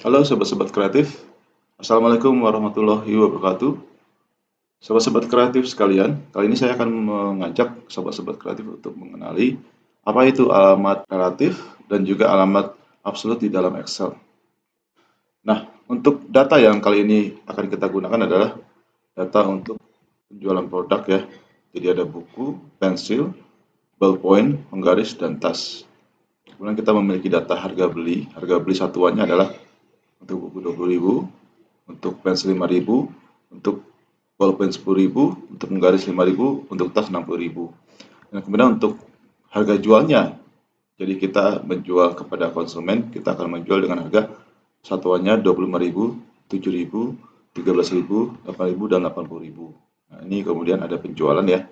Halo sobat-sobat kreatif, Assalamualaikum warahmatullahi wabarakatuh. Sobat-sobat kreatif sekalian, kali ini saya akan mengajak sobat-sobat kreatif untuk mengenali apa itu alamat relatif dan juga alamat absolut di dalam Excel. Nah, untuk data yang kali ini akan kita gunakan adalah data untuk penjualan produk ya. Jadi ada buku, pensil, ballpoint, penggaris, dan tas. Kemudian kita memiliki data harga beli satuannya adalah untuk buku 20.000, untuk pensil 5.000, untuk bolpen 10.000, untuk menggaris 5.000, untuk tas 60.000. Dan kemudian untuk harga jualnya, jadi kita menjual kepada konsumen, kita akan menjual dengan harga satuannya 25.000, 7.000, 13.000, 8.000, dan 80.000. Nah, ini kemudian ada penjualan ya,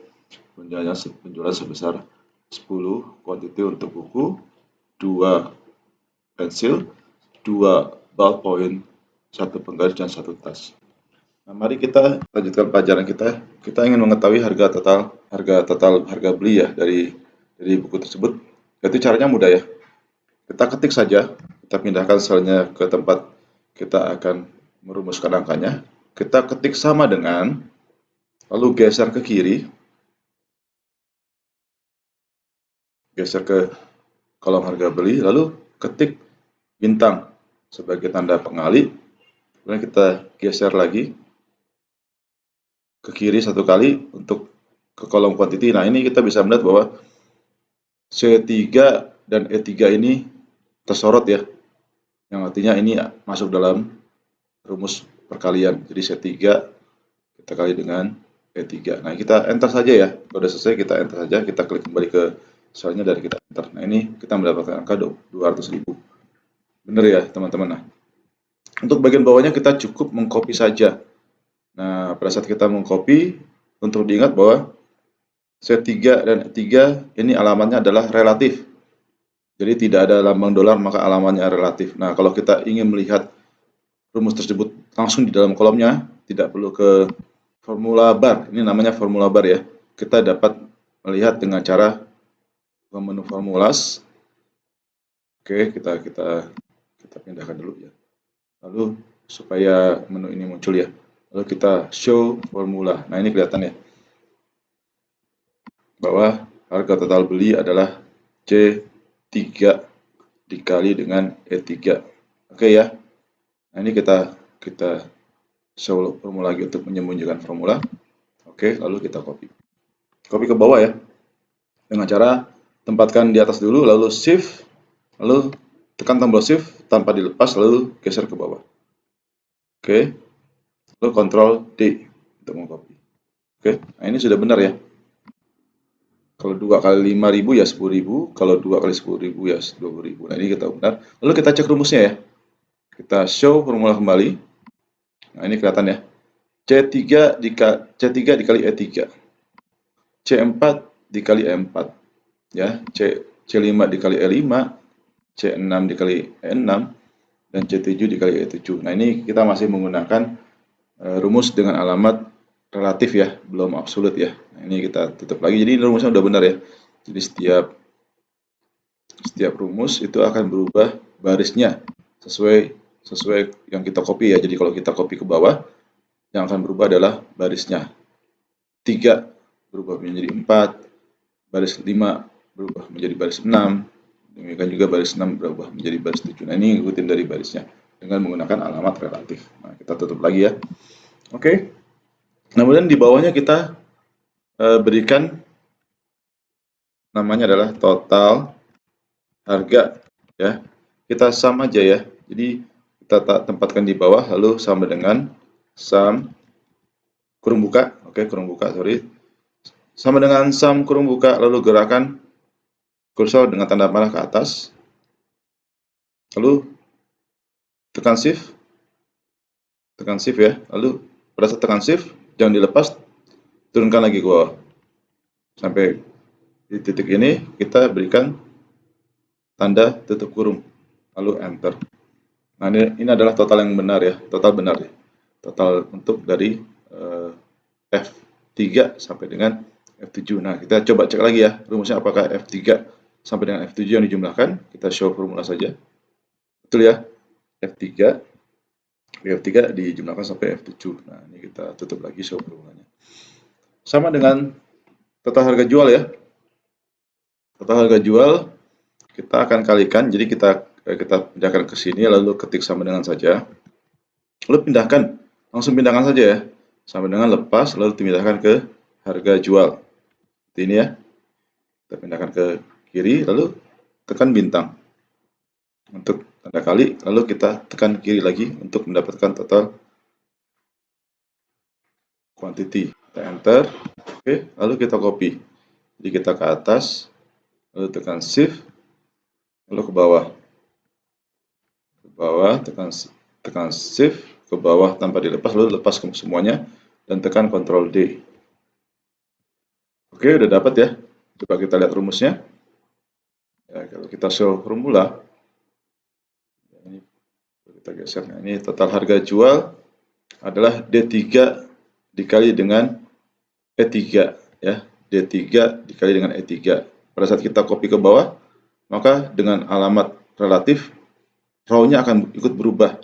penjualan sebesar 10 kuantiti untuk buku, 2 pensil, 2 ballpoint, 1 penggaris, dan 1 tas. Nah, mari kita lanjutkan pelajaran kita. Kita ingin mengetahui harga beli ya dari buku tersebut. Itu caranya mudah ya. Kita ketik saja, kita pindahkan selnya ke tempat kita akan merumuskan angkanya. Kita ketik sama dengan, lalu geser ke kiri, geser ke kolom harga beli, lalu ketik bintang sebagai tanda pengalih. Kemudian kita geser lagi ke kiri satu kali untuk ke kolom quantity. Nah, ini kita bisa melihat bahwa C3 dan E3 ini tersorot ya, yang artinya ini masuk dalam rumus perkalian. Jadi C3 kita kali dengan E3. Nah, kita enter saja ya. Kalau sudah selesai kita enter saja, kita klik kembali ke selnya dan kita enter. Nah, ini kita mendapatkan angka 200.000. Benar ya, teman-teman. Nah, untuk bagian bawahnya kita cukup mengcopy saja. Nah, pada saat kita mengcopy, untuk diingat bahwa C3 dan E3 ini alamatnya adalah relatif. Jadi tidak ada lambang dolar maka alamatnya relatif. Nah, kalau kita ingin melihat rumus tersebut langsung di dalam kolomnya, tidak perlu ke formula bar. Ini namanya formula bar ya. Kita dapat melihat dengan cara ke menu formulas. Oke, kita pindahkan dulu ya. Lalu supaya menu ini muncul ya. Lalu kita show formula. Nah, ini kelihatan ya bahwa harga total beli adalah C3 dikali dengan E3. Oke ya. Nah, ini kita show formula lagi untuk menyembunyikan formula. Oke, lalu kita copy. Copy ke bawah ya. Dengan cara tempatkan di atas dulu, lalu shift, lalu tekan tombol shift tanpa dilepas, lalu geser ke bawah. Oke, lalu Ctrl D untuk mengcopy. Oke, nah ini sudah benar ya. Kalau 2 kali 5.000 ya 10.000, kalau 2 kali 10.000 ya 20.000. Nah, ini kita benar. Lalu kita cek rumusnya ya. Kita show formula kembali. Nah, ini kelihatan ya. C3 dikali E3. C4 dikali E4 ya. C5 dikali E5, C6 dikali E6, dan C7 dikali E7. Nah, ini kita masih menggunakan rumus dengan alamat relatif ya, belum absolut ya. Nah, ini kita tutup lagi. Jadi rumusnya udah benar ya. Jadi setiap rumus itu akan berubah barisnya sesuai yang kita copy ya. Jadi kalau kita copy ke bawah, yang akan berubah adalah barisnya. 3 berubah menjadi 4, baris 5 berubah menjadi baris 6, demikian juga baris 6 berubah menjadi baris 7. Nah, ini ikutin dari barisnya dengan menggunakan alamat relatif. Nah, kita tutup lagi ya. Oke. Kemudian di bawahnya kita berikan namanya adalah total harga ya. Kita sum aja ya. Jadi kita tempatkan di bawah lalu sama dengan sum kurung buka, oke, kurung buka, sorry. Sama dengan sum kurung buka lalu gerakan kursor dengan tanda panah ke atas. Lalu tekan shift. Tekan shift ya. Lalu pada saat tekan shift jangan dilepas, turunkan lagi ke bawah. Sampai di titik ini kita berikan tanda tutup kurung, lalu enter. Nah, ini adalah total yang benar ya, total benar ya. Total untuk dari F3 sampai dengan F7. Nah, kita coba cek lagi ya, rumusnya apakah F3 sampai dengan F7 yang dijumlahkan. Kita show formula saja. Betul ya? F3, F3 dijumlahkan sampai F7. Nah, ini kita tutup lagi show formulanya. Sama dengan total harga jual ya. Total harga jual kita akan kalikan, jadi kita pindahkan ke sini lalu ketik sama dengan saja. Lalu pindahkan, langsung pindahkan saja ya. Sama dengan lepas lalu dipindahkan ke harga jual. Seperti ini ya. Kita pindahkan ke kiri lalu tekan bintang untuk tanda kali, lalu kita tekan kiri lagi untuk mendapatkan total quantity. Kita enter. Oke, lalu kita copy. Jadi kita ke atas, lalu tekan shift, lalu ke bawah. Ke bawah, tekan shift, ke bawah tanpa dilepas, lalu lepas ke semuanya dan tekan Ctrl D. Oke, udah dapat ya. Coba kita lihat rumusnya. Ya, kalau kita show formula, ini kita geser. Nah, ini total harga jual adalah D3 dikali dengan E3 ya. D3 dikali dengan E3. Pada saat kita copy ke bawah, maka dengan alamat relatif row-nya akan ikut berubah.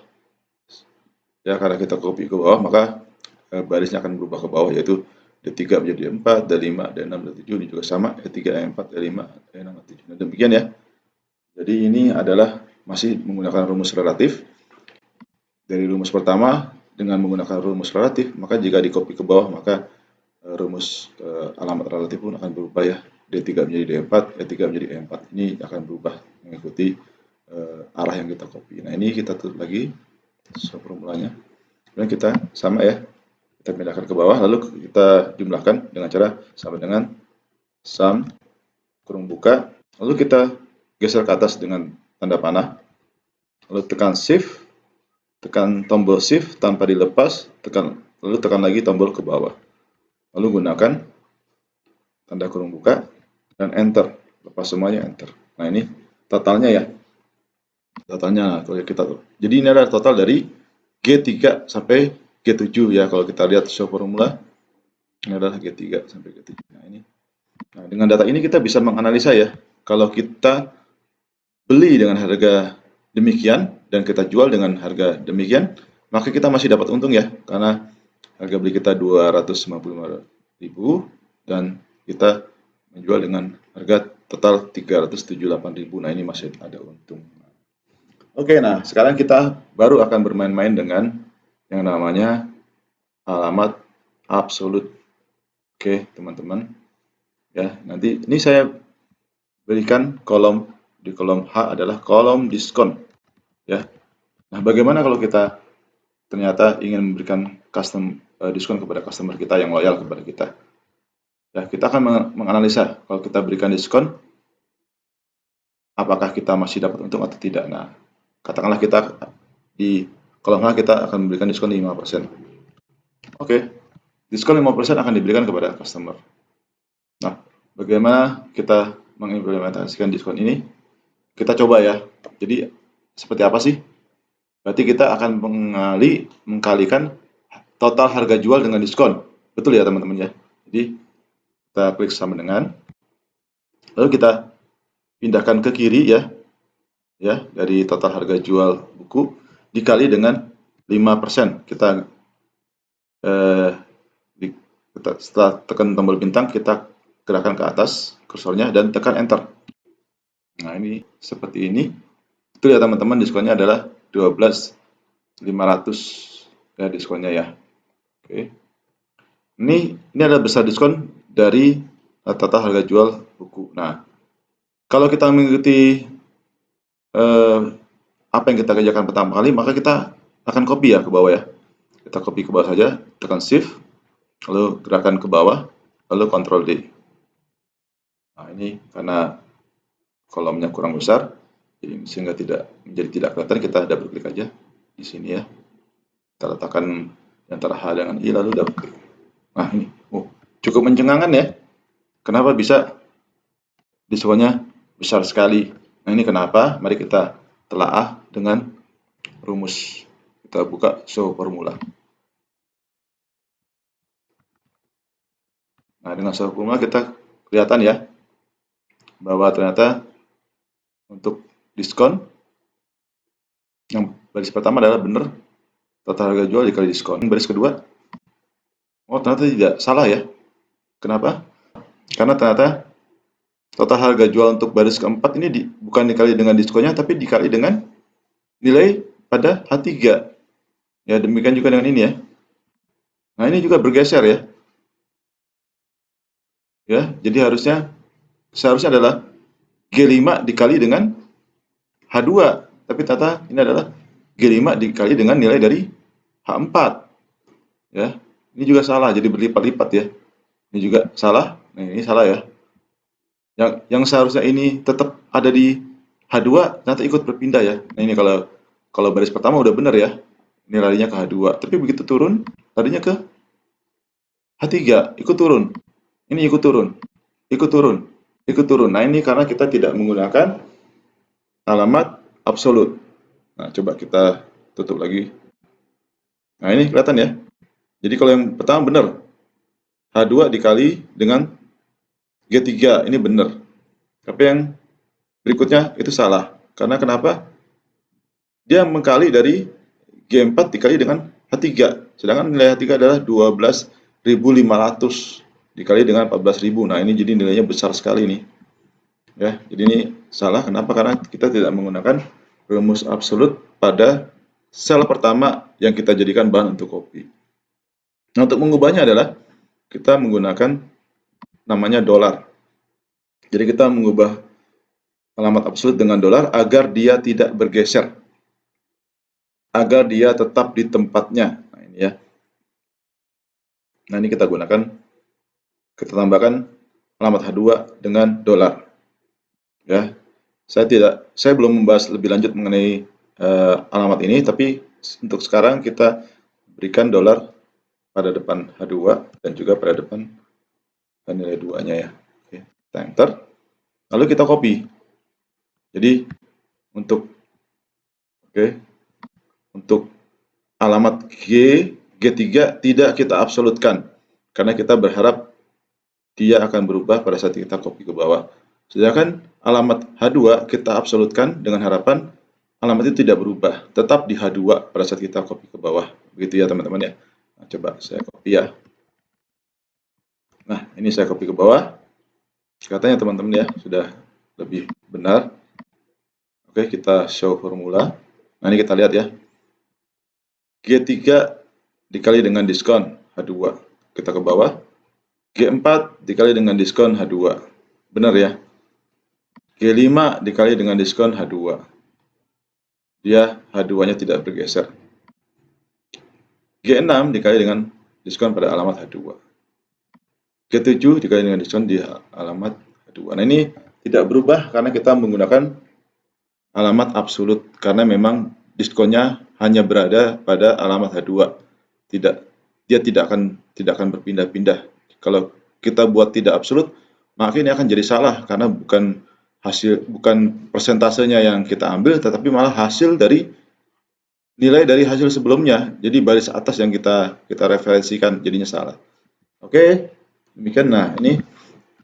Ya, karena kita copy ke bawah, maka barisnya akan berubah ke bawah, yaitu D3 menjadi D4, D5, D6, D7, ini juga sama, E3, E4, E5, E6, E7. Nah, demikian ya. Jadi ini adalah masih menggunakan rumus relatif. Dari rumus pertama dengan menggunakan rumus relatif, maka jika di copy ke bawah, maka rumus alamat relatif pun akan berubah ya. D3 menjadi D4, E3 menjadi E4. Ini akan berubah mengikuti arah yang kita copy. Nah, ini kita tutup lagi formulanya. Kemudian kita sama ya. Kita pindahkan ke bawah, lalu kita jumlahkan dengan cara sama dengan sum kurung buka, lalu kita geser ke atas dengan tanda panah, lalu tekan shift, tekan tombol shift tanpa dilepas, lalu tekan lagi tombol ke bawah, lalu gunakan tanda kurung buka dan enter, lepas semuanya enter. Nah, ini totalnya ya, totalnya kalau kita, jadi ini adalah total dari G3 sampai G7 ya. Kalau kita lihat show formula, ini adalah G3 sampai G7. Nah, dengan data ini kita bisa menganalisa ya, kalau kita beli dengan harga demikian dan kita jual dengan harga demikian, maka kita masih dapat untung ya, karena harga beli kita 255.000 dan kita menjual dengan harga total 378.000. Nah, ini masih ada untung. Oke, nah sekarang kita baru akan bermain-main dengan yang namanya alamat absolut. Oke, teman-teman. Ya, nanti ini saya berikan kolom, di kolom H adalah kolom diskon. Ya. Nah, bagaimana kalau kita ternyata ingin memberikan diskon kepada customer kita yang loyal kepada kita? Ya, kita akan menganalisa kalau kita berikan diskon, apakah kita masih dapat untung atau tidak. Nah, katakanlah kita di kolom H kita akan memberikan diskon 5%. Oke, diskon 5% akan diberikan kepada customer. Nah, bagaimana kita mengimplementasikan diskon ini? Kita coba ya. Jadi, seperti apa sih? Berarti kita akan mengkalikan total harga jual dengan diskon. Betul ya teman-teman ya? Jadi, kita klik sama dengan, lalu kita pindahkan ke kiri ya, dari total harga jual buku dikali dengan 5%. Kita setelah tekan tombol bintang, kita gerakkan ke atas kursornya dan tekan enter. Nah, ini seperti ini. Itu ya teman-teman, diskonnya adalah 12.500 ya diskonnya ya. Oke. Ini adalah besar diskon dari total harga jual buku. Nah, kalau kita mengikuti apa yang kita kerjakan pertama kali, maka kita akan copy ya ke bawah ya. Kita copy ke bawah saja, tekan shift, lalu gerakan ke bawah, lalu Ctrl D. Nah, ini karena kolomnya kurang besar, jadi sehingga menjadi tidak kelihatan, kita double klik aja di sini ya. Kita letakkan antara H dengan I, lalu double klik. Nah, ini cukup mencengangkan ya. Kenapa bisa diskonnya besar sekali? Nah, ini kenapa? Mari kita telaah dengan rumus. Kita buka show formula. Nah, dengan show formula kita kelihatan ya bahwa ternyata untuk diskon yang Baris pertama adalah benar, total harga jual dikali diskon. Baris kedua, oh ternyata tidak, salah ya. Kenapa? Karena ternyata total harga jual untuk baris keempat ini bukan dikali dengan diskonnya, tapi dikali dengan nilai pada H3. Ya, demikian juga dengan ini ya. Nah, ini juga bergeser ya. Ya, jadi seharusnya adalah G5 dikali dengan H2. Tapi ternyata ini adalah G5 dikali dengan nilai dari H4. Ya, ini juga salah, jadi berlipat-lipat ya. Ini juga salah. Nah, ini salah ya. Yang seharusnya ini tetap ada di H2 ternyata ikut berpindah ya. Nah, ini kalau baris pertama udah benar ya. Ini larinya ke H2, tapi begitu turun larinya ke H3, ikut turun. Ini ikut turun. Ikut turun. Ikut turun. Nah, ini karena kita tidak menggunakan alamat absolut. Nah, coba kita tutup lagi. Nah, ini kelihatan ya. Jadi kalau yang pertama benar. H2 dikali dengan G3, ini benar. Tapi yang berikutnya itu salah. Karena kenapa? Dia mengkali dari G4 dikali dengan H3. Sedangkan nilai H3 adalah 12.500 dikali dengan 14.000. Nah, ini jadi nilainya besar sekali nih. Ya, jadi ini salah. Kenapa? Karena kita tidak menggunakan rumus absolut pada sel pertama yang kita jadikan bahan untuk copy. Nah, untuk mengubahnya adalah kita menggunakan namanya dolar. Jadi kita mengubah alamat absolut dengan dolar agar dia tidak bergeser, agar dia tetap di tempatnya. Nah, ini ya. Nah, ini kita tambahkan alamat H2 dengan dolar. Ya, saya belum membahas lebih lanjut mengenai alamat ini, tapi untuk sekarang kita berikan dolar pada depan H2 dan juga pada depan nilai 2-nya ya. Oke, kita enter. Lalu kita copy. Jadi untuk untuk alamat G3 tidak kita absolutkan karena kita berharap dia akan berubah pada saat kita copy ke bawah. Sedangkan alamat H2 kita absolutkan dengan harapan alamat itu tidak berubah, tetap di H2 pada saat kita copy ke bawah. Begitu ya teman-teman ya. Nah, coba saya copy ya. Nah, ini saya copy ke bawah. Katanya teman-teman ya, sudah lebih benar. Oke, kita show formula. Nah, ini kita lihat ya. G3 dikali dengan diskon H2. Kita ke bawah. G4 dikali dengan diskon H2. Benar ya? G5 dikali dengan diskon H2. Dia H2-nya tidak bergeser. G6 dikali dengan diskon pada alamat H2. G7 dikali dengan diskon di alamat H2. Nah, ini tidak berubah karena kita menggunakan alamat absolut karena memang diskonnya hanya berada pada alamat H2. Dia tidak akan berpindah-pindah. Kalau kita buat tidak absolut, maka ini akan jadi salah karena bukan persentasenya yang kita ambil, tetapi malah hasil dari nilai dari hasil sebelumnya. Jadi baris atas yang kita referensikan jadinya salah. Oke, demikian. Nah, ini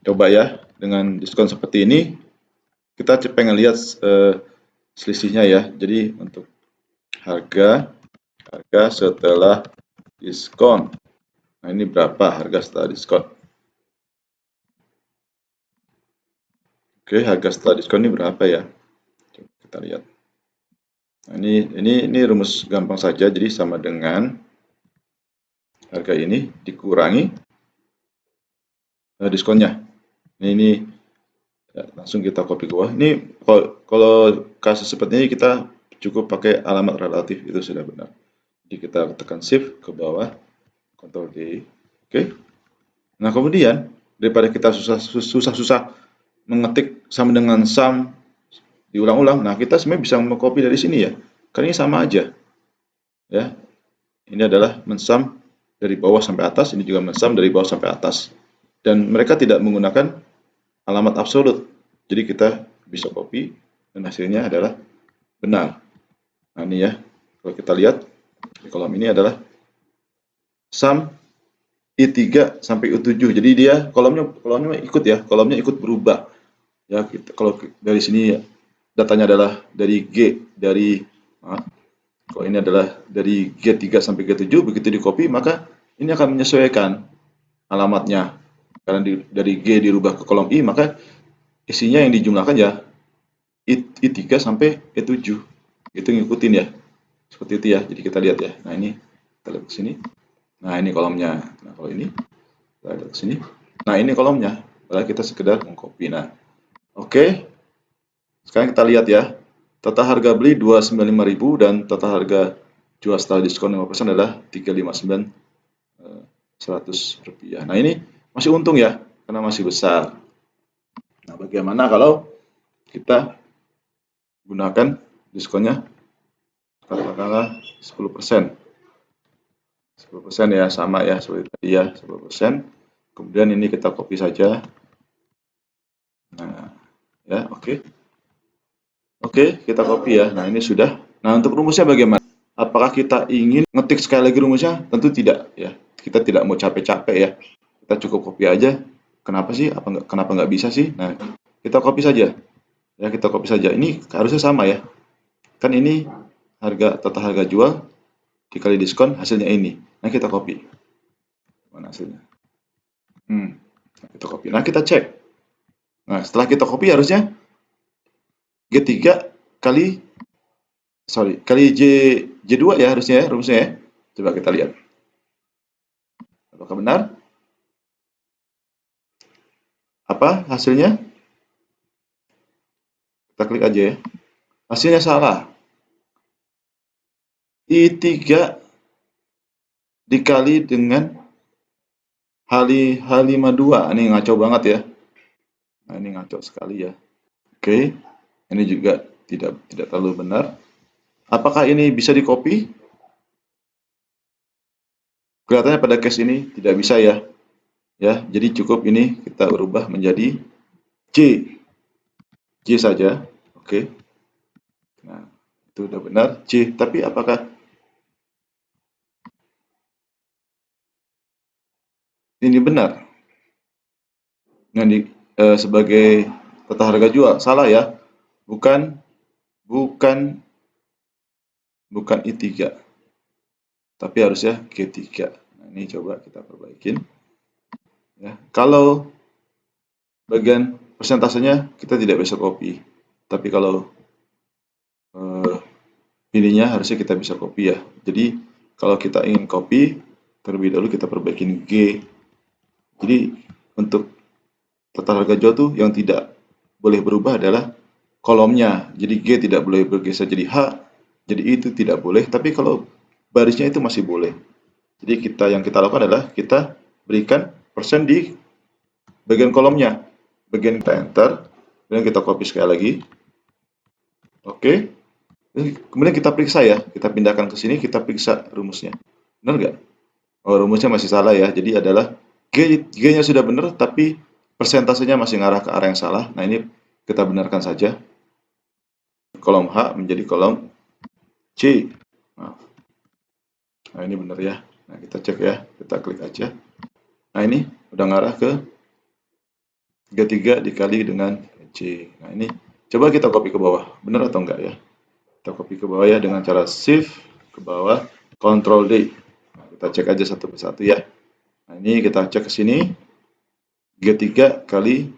coba ya dengan diskon seperti ini kita pengen lihat selisihnya ya. Jadi untuk harga setelah diskon. Nah, ini berapa harga setelah diskon? Oke, harga setelah diskon ini berapa ya? Coba kita lihat. Nah, ini rumus gampang saja, jadi sama dengan harga ini dikurangi diskonnya. Ini ya, langsung kita copy ke bawah. Ini kalau kasus seperti ini kita cukup pakai alamat relatif, itu sudah benar. Jadi kita tekan shift ke bawah, Ctrl D. Oke. Nah, kemudian daripada kita susah-susah mengetik sama dengan sum diulang-ulang, nah kita sebenarnya bisa mengcopy dari sini ya. Karena ini sama aja. Ya. Ini adalah mensum dari bawah sampai atas, ini juga mensum dari bawah sampai atas. Dan mereka tidak menggunakan alamat absolut. Jadi kita bisa copy dan hasilnya adalah benar. Nah, ini ya. Kalau kita lihat di kolom ini adalah sum I3 sampai U7. Jadi dia kolomnya ikut ya, kolomnya ikut berubah. Ya, kalau dari sini datanya adalah dari Kalau ini adalah dari G3 sampai G7, begitu di copy maka ini akan menyesuaikan alamatnya. Karena dari G dirubah ke kolom I, maka isinya yang dijumlahkan ya I3 sampai E7. Itu ngikutin ya. Seperti itu ya. Jadi kita lihat ya. Nah, ini kita lihat ke sini. Nah, ini kolomnya. Nah, kalau ini kita lihat ke sini. Nah, ini kolomnya. Padahal kita sekedar mengcopy. Nah, oke. Sekarang kita lihat ya. Total harga beli 295.000 dan total harga jual setelah diskon 5% adalah 359 rupiah. Nah, ini masih untung ya karena masih besar. Nah, bagaimana kalau kita gunakan diskonnya katakanlah 10%. 10% ya, sama ya seperti tadi ya, 10%. Kemudian ini kita copy saja. Nah, ya, oke. Oke, kita copy ya. Nah, ini sudah. Nah, untuk rumusnya bagaimana? Apakah kita ingin ngetik sekali lagi rumusnya? Tentu tidak ya. Kita tidak mau capek-capek ya. Kita cukup copy aja. Kenapa sih? Kenapa nggak bisa sih? Nah, kita copy saja. Ya, kita copy saja. Ini harusnya sama ya. Kan ini total harga jual dikali diskon hasilnya ini. Nah, kita copy. Mana hasilnya? Nah, kita copy. Nah, kita cek. Nah, setelah kita copy harusnya G3 kali kali J2 ya harusnya ya rumusnya ya. Coba kita lihat. Apakah benar? Apa hasilnya? Kita klik aja ya. Hasilnya salah. I3 dikali dengan H52. Ini ngaco banget ya. Nah, ini ngaco sekali ya. Oke. Ini juga tidak terlalu benar. Apakah ini bisa di-copy? Kelihatannya pada case ini tidak bisa ya. Ya, jadi cukup ini kita ubah menjadi C. C saja. Oke. Nah, itu udah benar C, tapi apakah ini benar? Nah, sebagai total harga jual salah ya. Bukan bukan bukan I3, tapi harusnya G3. Nah, ini coba kita perbaikin ya. Kalau bagian persentasenya kita tidak bisa copy. Tapi kalau eh, ininya harusnya kita bisa copy ya. Jadi kalau kita ingin copy, terlebih dahulu kita perbaikin G. Jadi untuk total harga jual tuh yang tidak boleh berubah adalah kolomnya. Jadi G tidak boleh bergeser jadi H, jadi I itu tidak boleh. Tapi kalau barisnya itu masih boleh. Jadi yang kita lakukan adalah kita berikan persen di bagian kolomnya. Bagian kita enter, kemudian kita copy sekali lagi. Oke. Kemudian kita periksa ya, kita pindahkan ke sini, kita periksa rumusnya. Benar nggak? Oh, rumusnya masih salah ya. Jadi adalah G-nya sudah benar, tapi persentasenya masih ngarah ke arah yang salah. Nah, ini kita benarkan saja. Kolom H menjadi kolom C. Nah, ini benar ya. Nah, kita cek ya. Kita klik aja. Nah, ini udah ngarah ke G3 dikali dengan C. Nah, ini coba kita copy ke bawah. Benar atau enggak ya? Kita copy ke bawah ya dengan cara shift ke bawah, Ctrl D. Nah, kita cek aja satu persatu ya. Nah, ini kita cek ke sini. G3 kali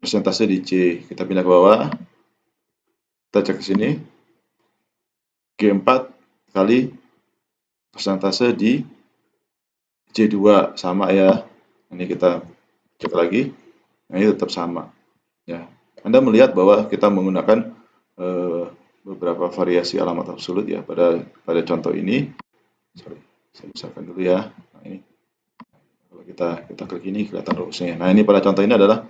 persentase di C. Kita pindah ke bawah. Kita cek ke sini. G4 kali persentase di J2 sama ya. Ini kita cek lagi. Nah, ini tetap sama. Ya. Anda melihat bahwa kita menggunakan beberapa variasi alamat absolut ya pada contoh ini. Sorry, saya besarkan dulu ya. Nah, ini kalau kita klik ini kelihatan rumusnya. Nah, ini pada contoh ini adalah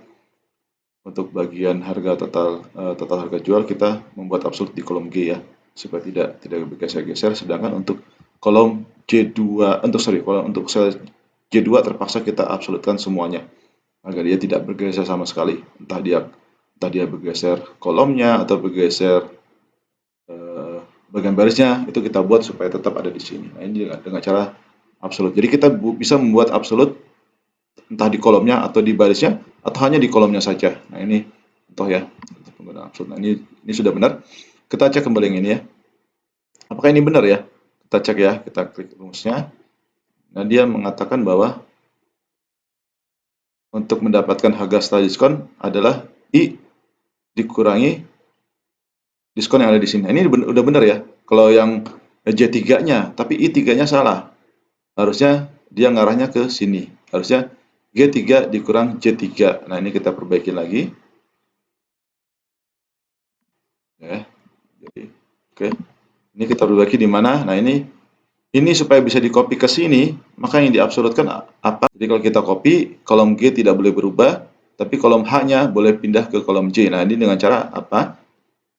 untuk bagian harga total harga jual kita membuat absolut di kolom G ya supaya tidak bergeser-geser, sedangkan untuk kolom J2 untuk sel J2 terpaksa kita absolutkan semuanya agar dia tidak bergeser sama sekali, entah dia bergeser kolomnya atau bergeser bagian barisnya, itu kita buat supaya tetap ada di sini. Nah, ini dengan cara absolut. Jadi kita bisa membuat absolut entah di kolomnya atau di barisnya atau hanya di kolomnya saja. Nah, ini contoh ya untuk penggunaan absolut. Nah, ini sudah benar. Kita cek kembali yang ini ya. Apakah ini benar ya? Kita cek ya, kita klik rumusnya. Nah, dia mengatakan bahwa untuk mendapatkan harga setelah diskon adalah I dikurangi diskon yang ada di sini. Nah, ini udah benar ya. Kalau yang J3-nya, tapi I3-nya salah. Harusnya dia ngarahnya ke sini. Harusnya G3 dikurang J3. Nah, ini kita perbaiki lagi. Ya, jadi oke. Ini kita perbaiki di mana? Nah, ini supaya bisa di-copy ke sini, maka yang diabsolutkan apa? Jadi kalau kita copy, kolom G tidak boleh berubah, tapi kolom H-nya boleh pindah ke kolom J. Nah, ini dengan cara apa?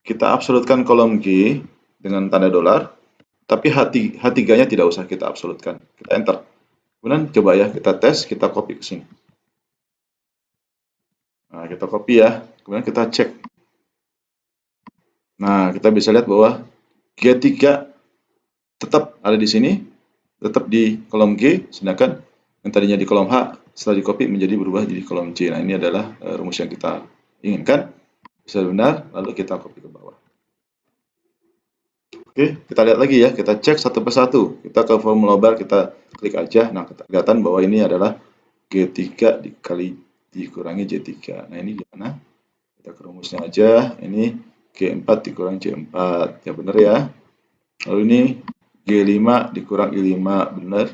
Kita absolutkan kolom G dengan tanda dolar, tapi H3-nya tidak usah kita absolutkan. Kita enter. Kemudian coba ya, kita tes, kita copy ke sini. Nah, kita copy ya, kemudian kita cek. Nah, kita bisa lihat bahwa G3 tetap ada di sini, tetap di kolom G, sedangkan yang tadinya di kolom H, setelah di copy menjadi berubah jadi kolom J. Nah, ini adalah rumus yang kita inginkan. Bisa benar, lalu kita copy ke bawah. Oke, kita lihat lagi ya, kita cek satu persatu. Kita ke formula bar, kita klik aja. Nah, kelihatan bahwa ini adalah G3 dikali dikurangi J3. Nah, ini gimana? Kita ke rumusnya aja. Ini G4 dikurangi J4. Ya benar ya. Lalu ini G5 dikurang I5, benar.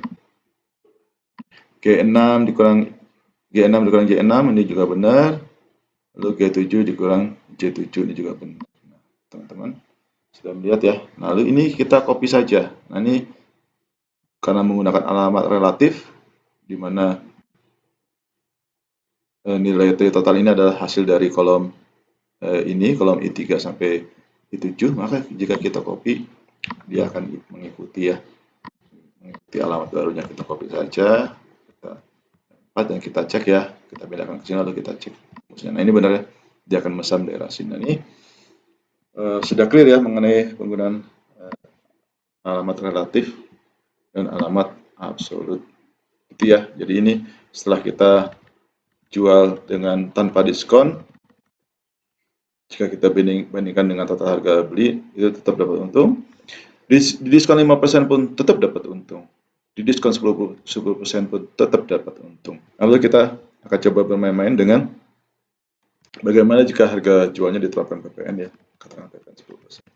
G6 dikurang J6, ini juga benar. Lalu G7 dikurang J7, ini juga benar. Nah, teman-teman sudah melihat ya. Lalu ini kita copy saja. Nah, ini karena menggunakan alamat relatif, di mana nilai total ini adalah hasil dari kolom kolom I3 sampai I7, maka jika kita copy, dia akan mengikuti ya, mengikuti alamat barunya. Kita copy saja, kita dan kita cek ya, kita bedakan ke sini lalu kita cek. Nah, ini benar ya, dia akan memesan daerah sini. Nah, ini sudah clear ya mengenai penggunaan alamat relatif dan alamat absolut. Itu ya. Jadi ini setelah kita jual dengan tanpa diskon, jika kita bandingkan dengan total harga beli, itu tetap dapat untung. Di diskon 5% pun tetap dapat untung. Di diskon 10% pun tetap dapat untung. Lalu kita akan coba bermain-main dengan bagaimana jika harga jualnya diterapkan PPN ya, katakan PPN 10%.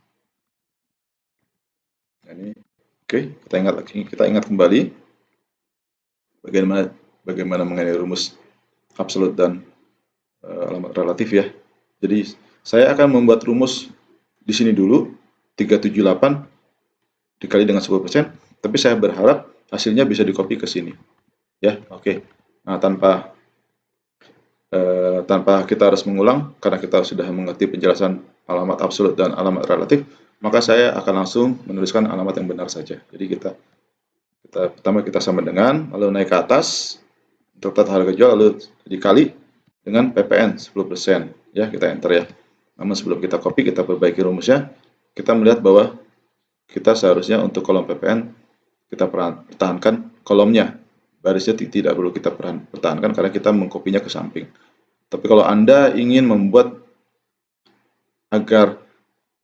Nah, ini oke, kita ingat kembali bagaimana mengenai rumus absolut dan alamat relatif ya. Jadi saya akan membuat rumus di sini dulu 378 dikali dengan 10%, tapi saya berharap hasilnya bisa di-copy ke sini. Ya, oke. Nah, tanpa kita harus mengulang, karena kita sudah mengerti penjelasan alamat absolut dan alamat relatif, maka saya akan langsung menuliskan alamat yang benar saja. Jadi pertama kita sama dengan, lalu naik ke atas, untuk total harga jual, lalu dikali dengan PPN 10%. Ya, kita enter ya. Namun sebelum kita copy, kita perbaiki rumusnya. Kita melihat bahwa kita seharusnya untuk kolom PPN, kita pertahankan kolomnya. Barisnya tidak perlu kita pertahankan karena kita mengkopinya ke samping. Tapi kalau Anda ingin membuat agar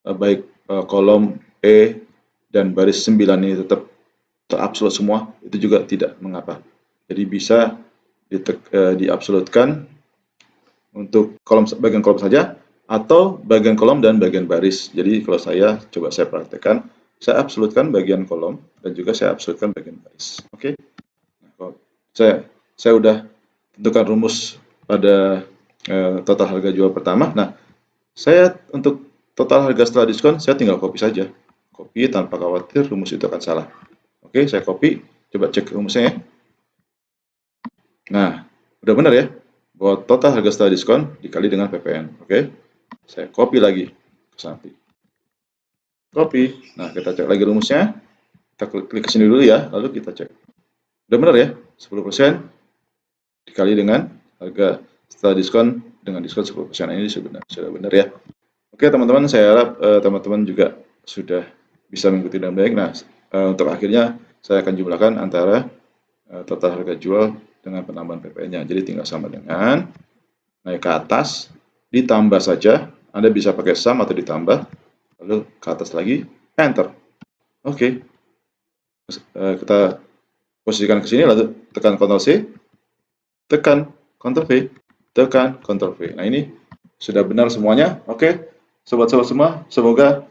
baik kolom E dan baris 9 ini tetap terabsolut semua, itu juga tidak mengapa. Jadi bisa diabsolutkan untuk bagian kolom saja, atau bagian kolom dan bagian baris. Jadi kalau saya praktekkan, saya absolutkan bagian kolom dan juga saya absolutkan bagian baris. Oke. Nah, saya udah tentukan rumus pada total harga jual pertama. Nah, saya untuk total harga setelah diskon, saya tinggal copy saja. Copy tanpa khawatir rumus itu akan salah. Oke, saya copy. Coba cek rumusnya ya. Nah, udah benar ya, bahwa total harga setelah diskon dikali dengan PPN. Oke, saya copy lagi ke samping. Copy. Nah, kita cek lagi rumusnya. Kita klik ke sini dulu ya, lalu kita cek. Udah benar ya, 10% dikali dengan harga setelah diskon dengan diskon 10%. Ini sudah benar ya. Oke teman-teman, saya harap teman-teman juga sudah bisa mengikuti dengan baik. Nah, untuk akhirnya saya akan jumlahkan antara total harga jual dengan penambahan PPN-nya. Jadi tinggal sama dengan naik ke atas, ditambah saja. Anda bisa pakai sum atau ditambah, lalu ke atas lagi, enter. Oke, kita posisikan ke sini, lalu tekan Ctrl C, tekan Ctrl V, tekan Ctrl V. Nah, ini sudah benar semuanya. Oke, sobat-sobat semua, semoga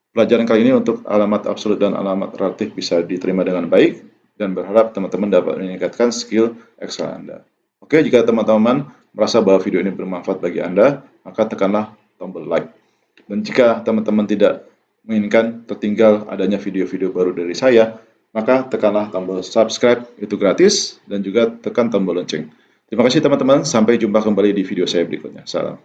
pelajaran kali ini untuk alamat absolut dan alamat relatif bisa diterima dengan baik, dan berharap teman-teman dapat meningkatkan skill Excel Anda. Oke, jika teman-teman merasa bahwa video ini bermanfaat bagi Anda, maka tekanlah tombol like. Dan jika teman-teman tidak menginginkan tertinggal adanya video-video baru dari saya, maka tekanlah tombol subscribe, itu gratis, dan juga tekan tombol lonceng. Terima kasih teman-teman, sampai jumpa kembali di video saya berikutnya. Salam.